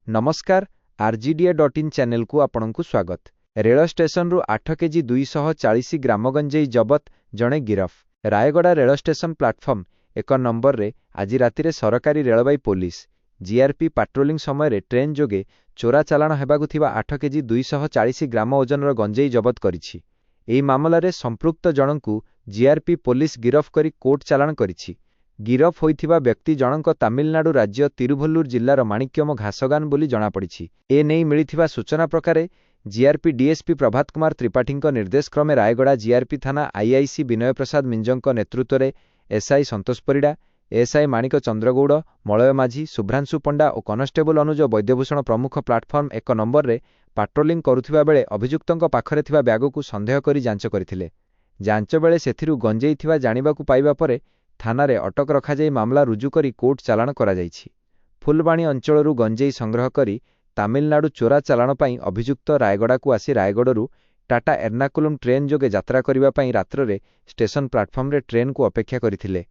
नमस्कार RGDA.in channel को आपनकु स्वागत। रेल स्टेशन रु 8 केजी 240 ग्राम गंजेई जबत जणे गिरफ। Rayagada rail station platform 1 number रे आज राति सरकारी रेलवाई पुलिस जीआरपी पाट्रोलिंग समय रे ट्रेन जोगे चोरा चालाण हेबाकु थिबा 8 केजी 240 ग्राम ओजनर गंजेई जबत करिछि। एही मामला रे संपृक्त जनकु जीआरपी पुलिस गिरफ करी कोर्ट चालाण करिछि। गिरफ होइथिबा व्यक्ति जनक तमिलनाडु राज्य तिरुवल्लुर जिल्लार माणिक्यम घासगान बोली जनापड़िछि। ए नेई मिलिथिबा सूचना प्रकारे जीआरपी डीएसपी प्रभात कुमार त्रिपाठी निर्देश क्रमे रायगड़ा जीआरपी थाना आईआईसी विनय प्रसाद मिंजंक नेतृत्व में एसआई संतोष परिडा, एएसआई माणिक चंद्रगौड़, मलय माझी, शुभ्रांशु पंडा और कनेस्टेबल अनुज वैद्यभूषण प्रमुख प्लाटफर्म 1 नंबर रे पाट्रोलिंग करुथिबा बेले अभियुक्तंक पाखरे थिबा ब्यागकु संदेह करी जांच करथिले। जांच बेले सेथिरु गंजेई थिबा जानिबाकु पाइबा परे थाना रे अटक रखा जाई मामला रुजु करी कोर्ट चालाण करा जाइछि। फुलबाणी अंचलरू गंजेई संग्रह करी तमिलनाडु चोरा चालाण पई अभियुक्त रायगड़ा को आसी रायगड़रू टाटा एर्नाकुलम ट्रेन जोगे यात्रा करिबा पई रात्ररे स्टेशन प्लाटफर्म रे ट्रेन को अपेक्षा करिथिले।